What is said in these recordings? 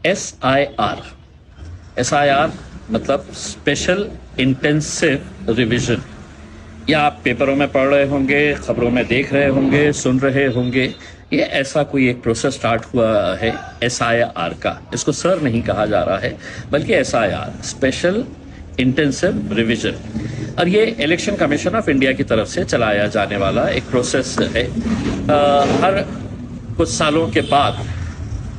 SIR मतलब special intensive revision. या आप पेपरों में पढ़ रहे होंगे, खबरों में देख रहे होंगे, सुन रहे होंगे, ये ऐसा कोई एक प्रोसेस स्टार्ट हुआ है SIR का। इसको सर नहीं कहा जा रहा है बल्कि SIR स्पेशल इंटेंसिव रिवीजन। और ये इलेक्शन कमीशन ऑफ इंडिया की तरफ से चलाया जाने वाला एक प्रोसेस है। हर कुछ सालों के बाद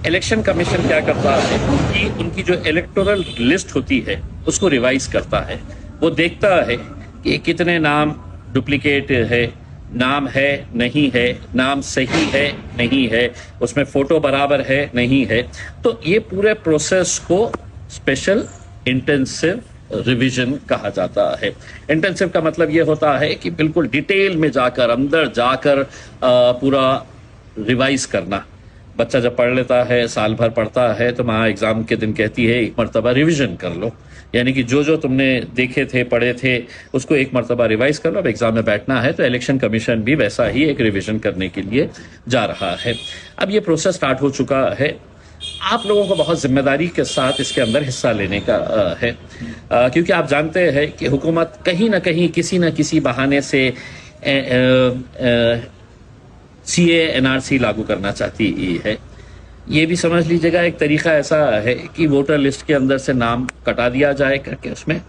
इलेक्शन कमीशन क्या करता है कि उनकी जो इलेक्टोरल लिस्ट होती है उसको रिवाइज करता है। वो देखता है कि कितने नाम डुप्लीकेट है, नाम है नहीं है, नाम सही है नहीं है, उसमें फोटो बराबर है नहीं है। तो ये पूरे प्रोसेस को स्पेशल इंटेंसिव रिवीजन कहा जाता है। इंटेंसिव का मतलब ये होता है कि बिल्कुल डिटेल में जाकर, अंदर जाकर पूरा रिवाइज करना। बच्चा जब पढ़ लेता है, साल भर पढ़ता है, तो माँ एग्जाम के दिन कहती है एक मरतबा रिवीजन कर लो, यानी कि जो जो तुमने देखे थे, पढ़े थे, उसको एक मरतबा रिवाइज कर लो। अब एग्जाम में बैठना है तो इलेक्शन कमीशन भी वैसा ही एक रिवीजन करने के लिए जा रहा है। अब ये प्रोसेस स्टार्ट हो चुका है। आप लोगों को बहुत जिम्मेदारी के साथ इसके अंदर हिस्सा लेने का है, क्योंकि आप जानते हैं कि हुकूमत कहीं ना कहीं किसी न किसी बहाने से CA NRC लागू करना चाहती है। ये भी समझ लीजिएगा एक तरीका ऐसा है कि वोटर लिस्ट के अंदर से नाम कटा दिया जाए करके उसमें।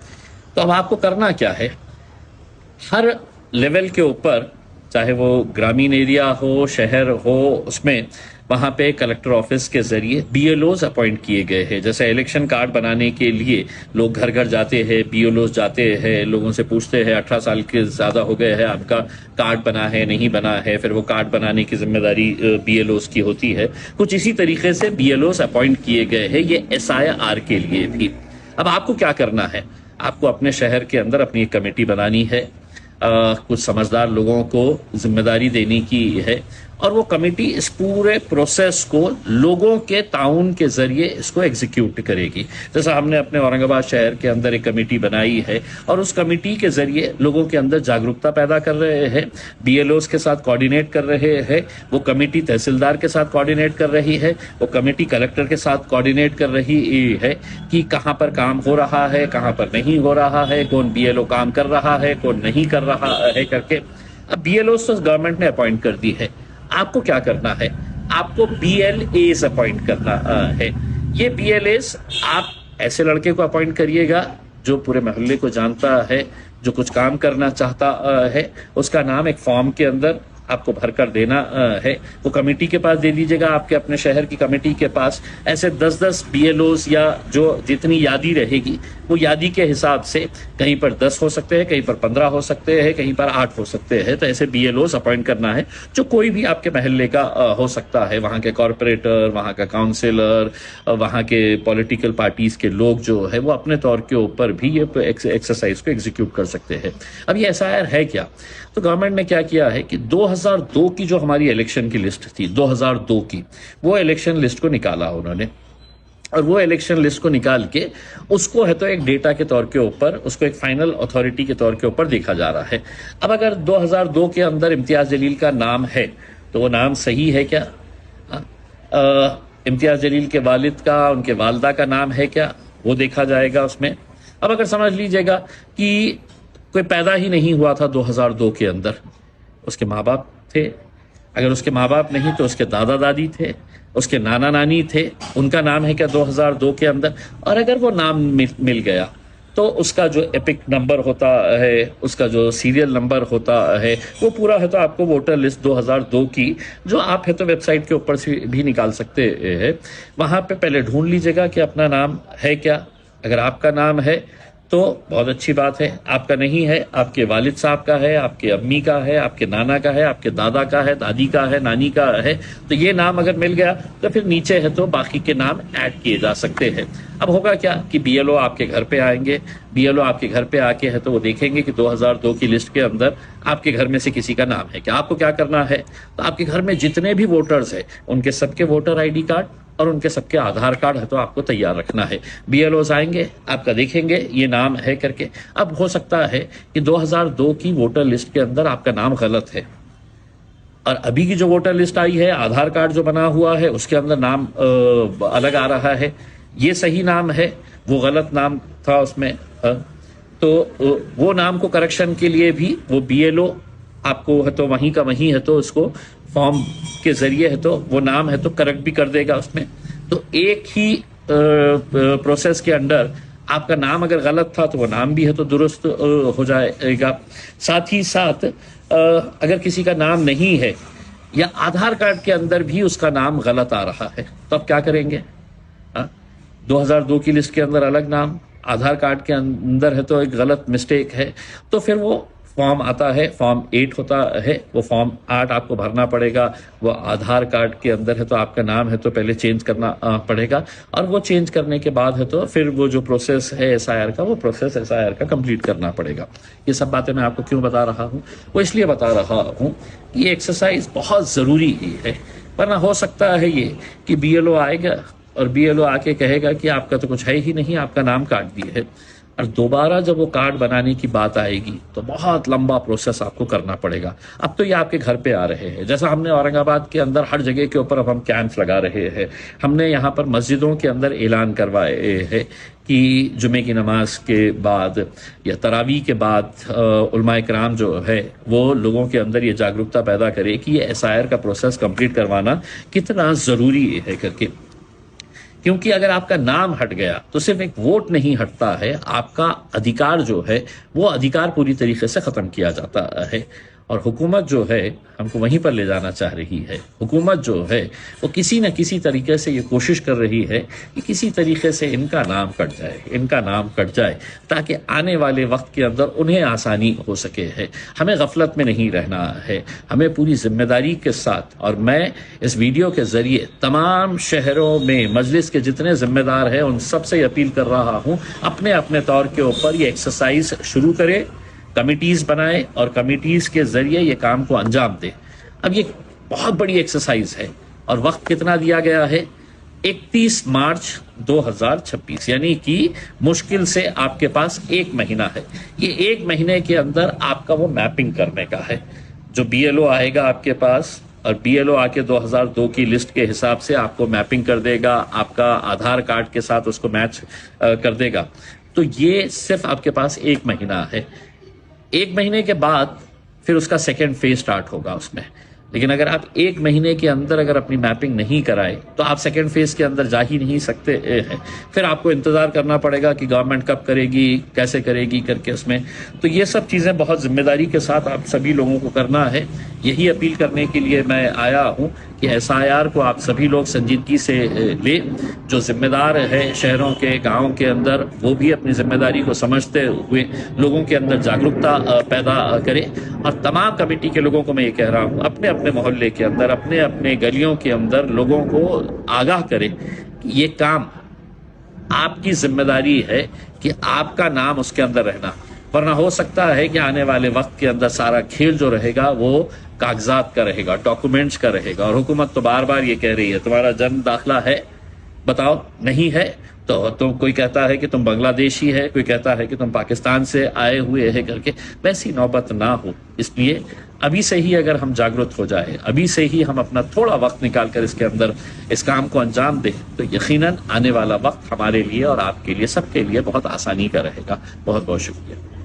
तो अब आपको करना क्या है, हर लेवल के ऊपर, चाहे वो ग्रामीण एरिया हो, शहर हो, उसमें वहाँ पे कलेक्टर ऑफिस के जरिए BLOs अपॉइंट किए गए हैं। जैसे इलेक्शन कार्ड बनाने के लिए लोग घर घर जाते हैं, BLOs जाते हैं, लोगों से पूछते हैं 18 साल के ज़्यादा हो गए हैं, आपका कार्ड बना है नहीं बना है, फिर वो कार्ड बनाने की जिम्मेदारी BLOs की होती है। कुछ इसी तरीके से BLOs अपॉइंट किए गए हैं ये SIR के लिए भी। अब आपको क्या करना है, आपको अपने शहर के अंदर अपनी एक कमेटी बनानी है, कुछ समझदार लोगों को जिम्मेदारी देने की है, और वो कमेटी इस पूरे प्रोसेस को लोगों के ताउन के जरिए इसको एग्जीक्यूट करेगी। जैसा हमने अपने औरंगाबाद शहर के अंदर एक कमेटी बनाई है और उस कमेटी के जरिए लोगों के अंदर जागरूकता पैदा कर रहे हैं, BLOs के साथ कोऑर्डिनेट कर रहे हैं, वो कमेटी तहसीलदार के साथ कोऑर्डिनेट कर रही है, वो कमेटी कलेक्टर के साथ कोऑर्डिनेट कर रही है कि कहाँ पर काम हो रहा है, कहाँ पर नहीं हो रहा है, कौन BLO काम कर रहा है, कौन नहीं कर रहा है करके। अब BLOs तो गवर्नमेंट ने अपॉइंट कर दी है, आपको क्या करना है, आपको BLAs अपॉइंट करना है। ये BLAs आप ऐसे लड़के को अपॉइंट करिएगा जो पूरे मोहल्ले को जानता है, जो कुछ काम करना चाहता है। उसका नाम एक फॉर्म के अंदर आपको भर कर देना है, वो कमेटी के पास दे दीजिएगा, आपके अपने शहर की कमेटी के पास। ऐसे 10-10 BLOs या जो जितनी यादी रहेगी वो यादी के हिसाब से कहीं पर 10 हो सकते हैं, कहीं पर 15 हो सकते हैं, कहीं पर 8 हो सकते हैं। तो ऐसे BLOs अपॉइंट करना है जो कोई भी आपके महल्ले का हो सकता है, वहाँ के कॉरपोरेटर, वहाँ का काउंसिलर, वहाँ के पॉलिटिकल पार्टीज के लोग जो है वो अपने तौर के ऊपर भी ये एक्सरसाइज को एग्जीक्यूट कर सकते हैं। अब ये SIR है क्या, तो गवर्नमेंट ने क्या किया है कि 2002 की जो हमारी इलेक्शन की लिस्ट थी, 2002 की, वो इलेक्शन लिस्ट को निकाला उन्होंने, और वो इलेक्शन लिस्ट को निकाल के उसको है तो एक डेटा के तौर के ऊपर, उसको एक फाइनल अथॉरिटी के तौर के ऊपर देखा जा रहा है। अब अगर 2002 के अंदर इम्तियाज जलील का नाम है तो वो नाम सही है क्या, इम्तियाज जलील के वालिद का, उनके वालदा का नाम है क्या, वो देखा जाएगा उसमें। अब अगर समझ लीजिएगा कि कोई पैदा ही नहीं हुआ था 2002 के अंदर, उसके माँ बाप थे, अगर उसके माँ बाप नहीं तो उसके दादा दादी थे, उसके नाना नानी थे, उनका नाम है क्या 2002 के अंदर। और अगर वो नाम मिल गया तो उसका जो एपिक नंबर होता है, उसका जो सीरियल नंबर होता है, वो पूरा है तो आपको वोटर लिस्ट 2002 की, जो आप है तो वेबसाइट के ऊपर से भी निकाल सकते हैं, वहाँ पे पहले ढूंढ लीजिएगा कि अपना नाम है क्या। अगर आपका नाम है तो बहुत अच्छी बात है, आपका नहीं है, आपके वालिद साहब का है, आपके अम्मी का है, आपके नाना का है, आपके दादा का है, दादी का है, नानी का है, तो ये नाम अगर मिल गया तो फिर नीचे है तो बाकी के नाम ऐड किए जा सकते हैं। अब होगा क्या कि BLO आपके घर पे आएंगे, BLO आपके घर पे आके है तो वो देखेंगे कि 2002 की लिस्ट के अंदर आपके घर में से किसी का नाम है क्या। आपको क्या करना है, तो आपके घर में जितने भी वोटर्स हैं उनके सबके वोटर ID कार्ड और उनके सबके आधार कार्ड है तो आपको तैयार रखना है। BLOs आएंगे, आपका देखेंगे ये नाम है करके। अब हो सकता है कि 2002 की वोटर लिस्ट के अंदर आपका नाम गलत है, اور ابھی کی جو ووٹر لسٹ آئی ہے، آدھار کارڈ جو بنا ہوا ہے اس کے اندر نام الگ آ رہا ہے، یہ صحیح نام ہے، وہ غلط نام تھا اس میں. تو وہ نام کو کریکشن کے لیے بھی وہ بی ایل او آپ کو ہے تو وہیں کا وہیں ہے تو اس کو فارم کے ذریعے ہے تو وہ نام ہے تو کریکٹ بھی کر دے گا اس میں. تو ایک ہی پروسیس کے انڈر آپ کا نام اگر غلط تھا تو وہ نام بھی ہے تو درست ہو جائے گا. ساتھ ہی ساتھ اگر کسی کا نام نہیں ہے یا آدھار کارڈ کے اندر بھی اس کا نام غلط آ رہا ہے تو اب کیا کریں گے؟ 2002 کی لسٹ کے اندر الگ نام، آدھار کارڈ کے اندر ہے تو ایک غلط مسٹیک ہے، تو پھر وہ فارم آتا ہے، فارم 8 ہوتا ہے، وہ فارم 8 آپ کو بھرنا پڑے گا. وہ آدھار کارڈ کے اندر ہے تو آپ کا نام ہے تو پہلے چینج کرنا پڑے گا، اور وہ چینج کرنے کے بعد ہے تو پھر وہ جو پروسیس ہے ایس آئی آر کا، وہ پروسیس ایس آئی آر کا کمپلیٹ کرنا پڑے گا. یہ سب باتیں میں آپ کو کیوں بتا رہا ہوں؟ وہ اس لیے بتا رہا ہوں کہ یہ ایکسرسائز بہت ضروری ہے، ورنہ ہو سکتا ہے یہ کہ بی ایل او آئے گا اور بی ایل او آ کے کہے گا کہ آپ کا تو کچھ ہے ہی نہیں، آپ کا نام کاٹ دیا ہے، اور دوبارہ جب وہ کارڈ بنانے کی بات آئے گی تو بہت لمبا پروسیس آپ کو کرنا پڑے گا. اب تو یہ آپ کے گھر پہ آ رہے ہیں، جیسا ہم نے اورنگ آباد کے اندر ہر جگہ کے اوپر اب ہم کیمپس لگا رہے ہیں. ہم نے یہاں پر مسجدوں کے اندر اعلان کروائے ہیں کہ جمعے کی نماز کے بعد یا تراویح کے بعد علماء کرام جو ہے وہ لوگوں کے اندر یہ جاگرکتا پیدا کرے کہ یہ ایس آئی آر کا پروسیس کمپلیٹ کروانا کتنا ضروری ہے کر کے. کیونکہ اگر آپ کا نام ہٹ گیا تو صرف ایک ووٹ نہیں ہٹتا ہے، آپ کا ادھیکار جو ہے وہ ادھیکار پوری طریقے سے ختم کیا جاتا ہے. اور حکومت جو ہے ہم کو وہیں پر لے جانا چاہ رہی ہے. حکومت جو ہے وہ کسی نہ کسی طریقے سے یہ کوشش کر رہی ہے کہ کسی طریقے سے ان کا نام کٹ جائے تاکہ آنے والے وقت کے اندر انہیں آسانی ہو سکے ہے. ہمیں غفلت میں نہیں رہنا ہے، ہمیں پوری ذمہ داری کے ساتھ، اور میں اس ویڈیو کے ذریعے تمام شہروں میں مجلس کے جتنے ذمہ دار ہیں ان سب سے اپیل کر رہا ہوں اپنے اپنے طور کے اوپر یہ ایکسرسائز شروع کرے، کمیٹیز بنائے اور کمیٹیز کے ذریعے یہ کام کو انجام دے. اب یہ بہت بڑی ایکسرسائز ہے اور وقت کتنا دیا گیا ہے؟ 31 مارچ 2026، یعنی کہ مشکل سے آپ کے پاس 1 مہینہ ہے. یہ 1 مہینے کے اندر آپ کا وہ میپنگ کرنے کا ہے. جو بی ایل او آئے گا آپ کے پاس اور بی ایل او آ کے 2002 کی لسٹ کے حساب سے آپ کو میپنگ کر دے گا، آپ کا آدھار کارڈ کے ساتھ اس کو میچ کر دے گا. تو یہ صرف آپ کے پاس 1 مہینہ ہے. 1 مہینے کے بعد پھر اس کا سیکنڈ فیز سٹارٹ ہوگا اس میں. لیکن اگر آپ 1 مہینے کے اندر اگر اپنی میپنگ نہیں کرائے تو آپ سیکنڈ فیز کے اندر جا ہی نہیں سکتے ہیں. پھر آپ کو انتظار کرنا پڑے گا کہ گورنمنٹ کب کرے گی، کیسے کرے گی کر کے اس میں. تو یہ سب چیزیں بہت ذمہ داری کے ساتھ آپ سبھی لوگوں کو کرنا ہے. یہی اپیل کرنے کے لیے میں آیا ہوں کہ ایس آئی آر کو آپ سبھی لوگ سنجیدگی سے لیں. جو ذمہ دار ہے شہروں کے، گاؤں کے اندر، وہ بھی اپنی ذمہ داری کو سمجھتے ہوئے لوگوں کے اندر جاگرکتا پیدا کرے. اور تمام کمیٹی کے لوگوں کو میں یہ کہہ رہا ہوں اپنے اپنے محلے کے اندر، اپنے اپنے گلیوں کے اندر لوگوں کو آگاہ کرے کہ یہ کام آپ کی ذمہ داری ہے کہ آپ کا نام اس کے اندر رہنا. ورنہ ہو سکتا ہے کہ آنے والے وقت کے اندر سارا کھیل جو رہے گا وہ کاغذات کا رہے گا، ڈاکومنٹس کا رہے گا. اور حکومت تو بار بار یہ کہہ رہی ہے تمہارا جنم داخلہ ہے، بتاؤ نہیں ہے تو کوئی کہتا ہے کہ تم بنگلہ دیشی ہے، کوئی کہتا ہے کہ تم پاکستان سے آئے ہوئے ہے کر کے. ویسی نوبت نہ ہو، اس لیے ابھی سے ہی اگر ہم جاگرت ہو جائے، ابھی سے ہی ہم اپنا تھوڑا وقت نکال کر اس کے اندر اس کام کو انجام دیں تو یقیناً آنے والا وقت ہمارے لیے اور آپ کے لیے، سب کے لیے بہت آسانی کا رہے گا. بہت بہت شکریہ.